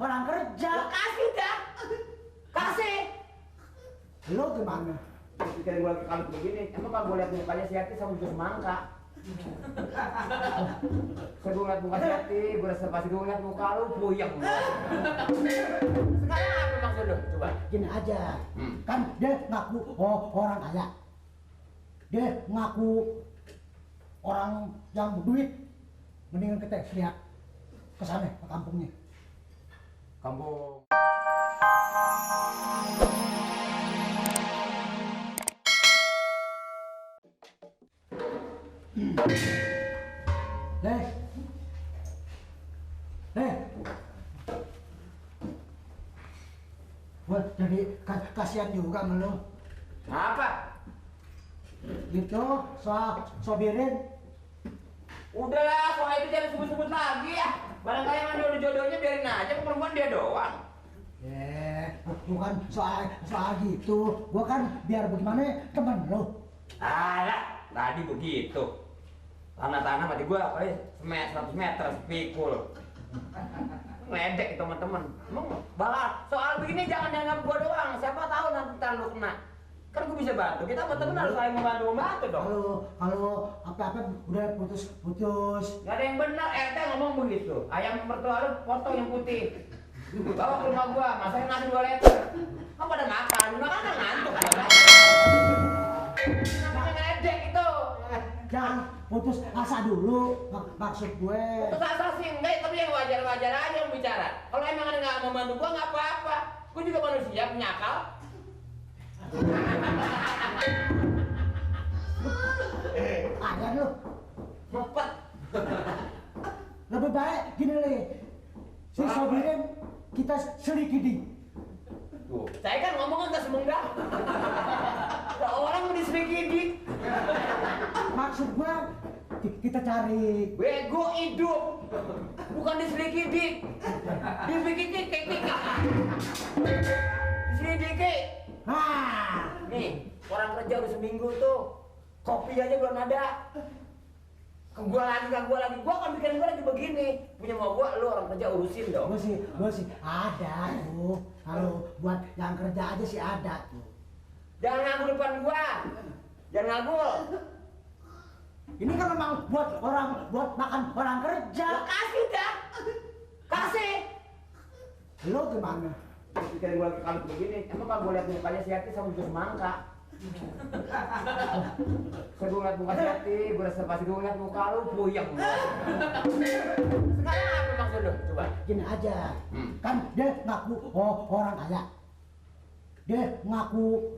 orang kerja. Ya, kasih dah. Kasih. Lo gimana? Pikirin gue lagi kalut begini. Emang kalau gue lihat mukanya si Yati sama jus semangka. Saya gue ngeliat muka si Yati, gue reservasi gue ngeliat muka lu puyeng. Sekarang apa maksud lu? Coba. Gini aja, kan dia ngaku orang kaya. Dia ngaku orang yang berduit. Mendingan kita lihat ke sana, ke kampungnya. Kampung. Deh, gue jadi kasihan juga sama lo. Apa? Gitu, sobirin. Udahlah, soal itu jangan sebut-sebut lagi ya. Barangkali yang ada jodohnya biarin aja, perempuan dia doang. Bukan soal gitu. Gue kan biar bagaimana temen lo. Alah, tadi begitu. Tanah-tanah mati gua, kali 100 meter, pikul. Ngeledek teman-teman. Emang soal begini jangan dianggap gua doang. Siapa tahu nanti ntar lu kena. Kan gua bisa bantu. Kita teman-teman harus saling membantu dong. Kalau apa-apa udah putus. Gak ada yang benar. Ngomong begitu. Ayam mertua lu potong yang putih. Bawa ke rumah gua, masakin nasi 2 liter. Kamu pada makan kan ngantuk. Namanya ngeledek itu. Jangan putus asa dulu, maksud gue. Putus asa sih enggak, tapi yang wajar-wajar aja yang bicara. Kalau emang ada nggak mau bantu gua nggak apa-apa. Gua juga manusia punya akal. Ada lu. Cepet. Lebih baik gini nih. Si sobirin kita selidiki. Tuh, saya kan ngomong kan semenggak. Ada orang mau diselidiki. Maksud gua kita cari. Bego hidup. Bukan diselidiki. Diselidiki. Diselidiki. Nih, orang kerja udah seminggu tuh. Kopi aja belum ada. Ke gua lagi. Gua kan bikin gua lagi begini. Punya mau gua, lu orang kerja urusin dong. Gua sih ada tuh. Kalau buat yang kerja aja sih ada tuh. Jangan nganggur depan gua. Jangan nganggur. Ini kan memang buat makan orang kerja. Ya, kasih dah. Kasih. Lo gimana? Pikirin gua lagi kalut begini. Emang kalau gua lihat mukanya si Yati sama jus semangka. Saya gue ngeliat muka si Yati, gue reservasi gue ngeliat muka lu puyeng. Sekarang apa maksud lu? Coba. Gini aja, kan dia ngaku orang kaya. Dia ngaku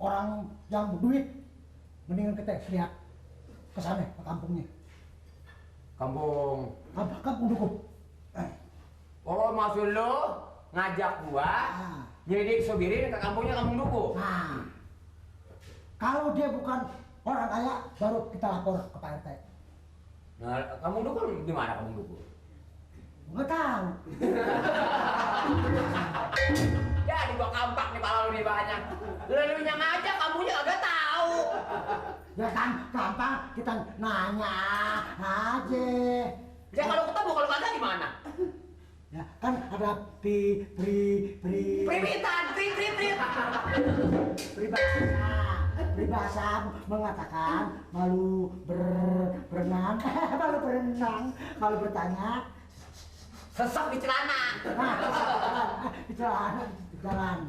orang yang berduit. Mendingan kita lihat ke sana, ke kampungnya. Kampung. Kampung Dukuh. Oh, maksud lu ngajak gua nyelidik sobirin ke kampungnya Kampung Dukuh. Nah, kalau dia bukan orang kaya, baru kita lapor ke Pak RT. Nah, Kampung Dukuh di mana Kampung Dukuh? Nggak tahu. Jadi gua kampak nih kalau lu nih banyak. Lu yang ngajak kampungnya kagak tahu. Ya kan, gampang kita nanya aja. Ya kalau ketemu, kalau kagak gimana? Ya kan ada peribahasa mengatakan malu berenang, malu bertanya Sesek di celana. Di jalan.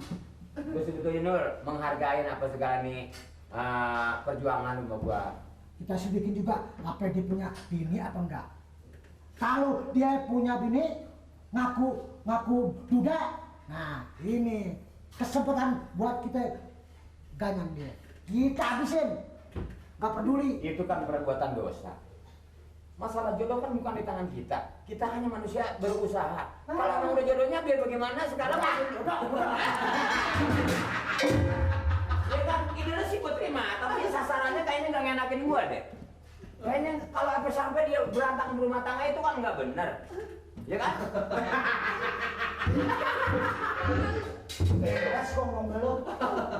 Gue sebetulnya Nur menghargai apa segala nih perjuangan sama gua. Kita selidikin juga apa dia punya bini apa enggak. Kalau dia punya bini ngaku duda, nah ini kesempatan buat kita ganyang dia. Kita habisin, nggak peduli. Itu kan perbuatan dosa. Masalah jodoh kan bukan di tangan kita. Kita hanya manusia berusaha. Kalau emang udah jodohnya biar bagaimana sekarang udah. Ya kan idenya sih gue terima, tapi sasarannya kayaknya nggak ngenakin gua deh. Kayaknya kalau sampai dia berantakan rumah tangga itu kan nggak benar. Ya kan? Bebas kok ngomong lu.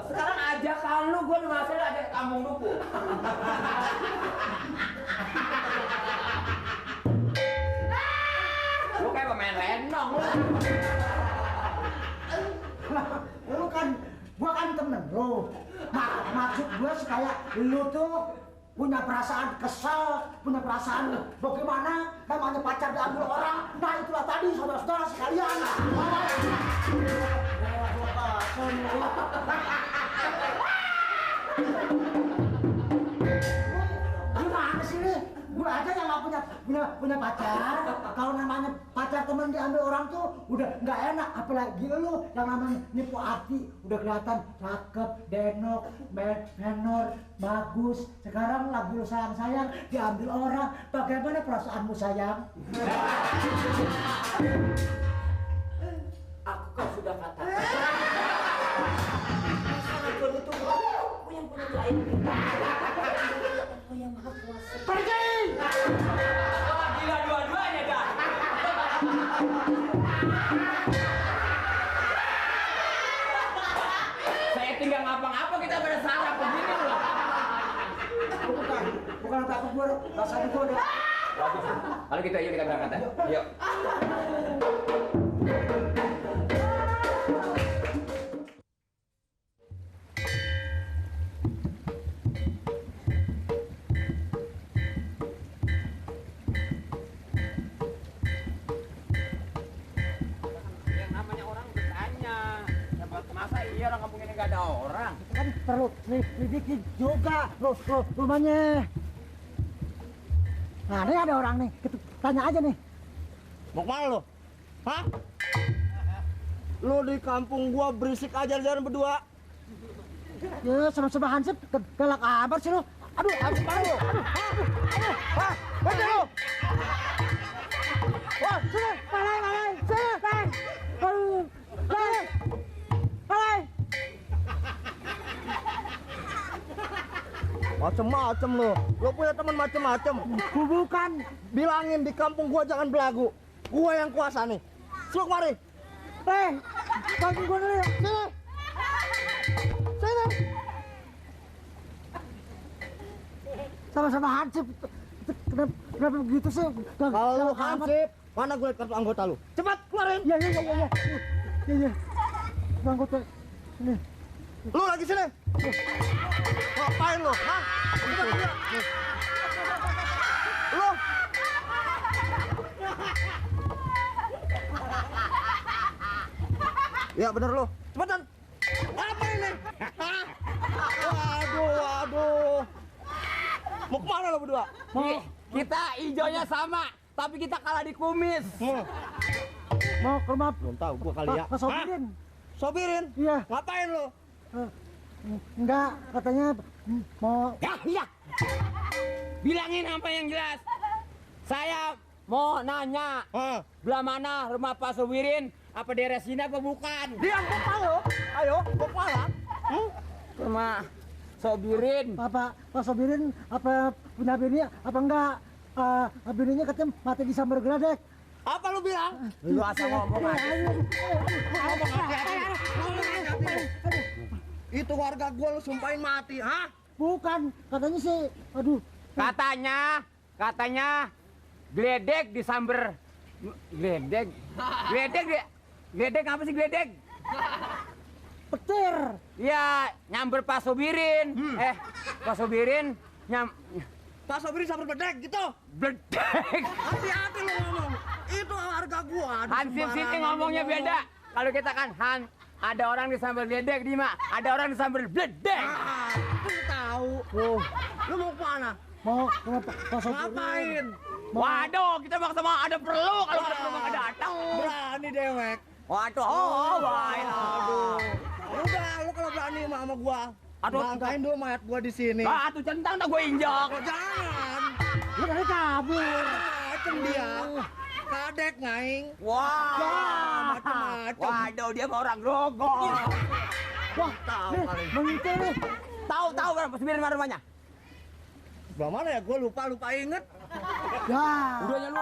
Sekarang ajakan lu gua di masa ada Kampung Dukuh. Lu kayak pemain lenong lu. lu tuh punya perasaan kesal, punya perasaan bagaimana namanya pacar diambil orang. Nah itulah tadi saudara-saudara sekalian. Gimana sih nih? Gue aja yang nggak punya pacar. Kalau namanya pacar temen diambil orang tuh udah nggak enak. Apalagi lu yang namanya nipu hati. Udah kelihatan cakep, denok, menor, bagus. Sekarang lagi lu sayang-sayang diambil orang. Bagaimana perasaanmu sayang? Aku kan sudah katakan. Sangat betul. Aku yang punya lain. Aku yang maha kuasa. Pergi! Wah, gila dua-duanya dah. Saya tinggal ngapa-ngapa kita pada sarap begini loh. Bukan takut gue, rasa gue deh. Kalau gitu ayo kita berangkat ya. Yuk. Yang namanya orang bertanya. Masa iya orang kampung ini nggak ada orang? Kan perlu lidikin juga rumahnya. Nah ini ada orang nih, kita tanya aja nih. Mau kemana lo? Hah? Lo di kampung gua berisik aja jalan berdua. Ya sama-sama Hansip, galak kabar sih lo. Aduh, aduh, aduh, aduh, wah, berhenti lo. Wah, sini, palai, sini, palai. Aduh, palai. Macem-macem lo punya teman macem-macem. Bukan. Bilangin di kampung gua jangan belagu. Gua yang kuasa nih. Suruh kemari. Bantu gua dulu ya. Sini. Sini. Sama-sama Hansip. Kenapa begitu sih? Kalau lu Hansip, mana gue kartu anggota lu? Cepat keluarin. Iya. Anggota. Ini. Lu lagi sini. Ngapain lu? Hah? Lu. Ya bener lu. Cepetan. Apa ini? Hah? Waduh. Mau kemana lo berdua? Kita hijaunya sama, tapi kita kalah di kumis. Mau ke rumah Belum tahu gua kali ya. Pak Sobirin. Sobirin? Iya. Ngapain lo? Enggak, katanya mau. Ya. Bilangin apa yang jelas. Saya mau nanya, belah mana rumah Pak Sobirin? Apa daerah sini apa bukan? Diam kok lo. Ayo, kok malah? Rumah Sobirin. Pak Sobirin apa punya bini apa enggak? Bininya katanya mati disambar geledek. Apa lu bilang? Lu asal ngomong aja. Itu warga gua lu sumpahin mati, hah? Bukan, katanya sih, aduh. Katanya geledek disamber. Geledek apa sih geledek? Petir. Ya, nyamber Pak Sobirin. Pak Sobirin Pak Sobri sampai bedek gitu. Bedek. Hati-hati lu ngomong. Itu warga gua. Hansip sini ngomongnya beda. Kalau kita kan ada orang disamber bedek, Dima. Ada orang disamber bedek. Lu tahu. Lu mau kemana? Mau ke Pak Sobirin. Ngapain? Waduh, kita maksa mau ada perlu. Kalau ada perlu nggak datang. Berani dewek. Waduh, baik. Aduh. Udah, lu kalau berani sama gua. Aduh, langkain dulu mayat gua di sini. Atuh centang tak gue injak. Oh, jangan. Lu dari kabur. Macem dia. Kadek ngaing. Wah, macam-macam. waduh dia mah orang grogol. Wah, Tahu nih, kali. mengintip nih. Tahu berapa Sobirin rumahnya? Sebelah mana ya? Gua lupa inget. Ya. Udahnya lu.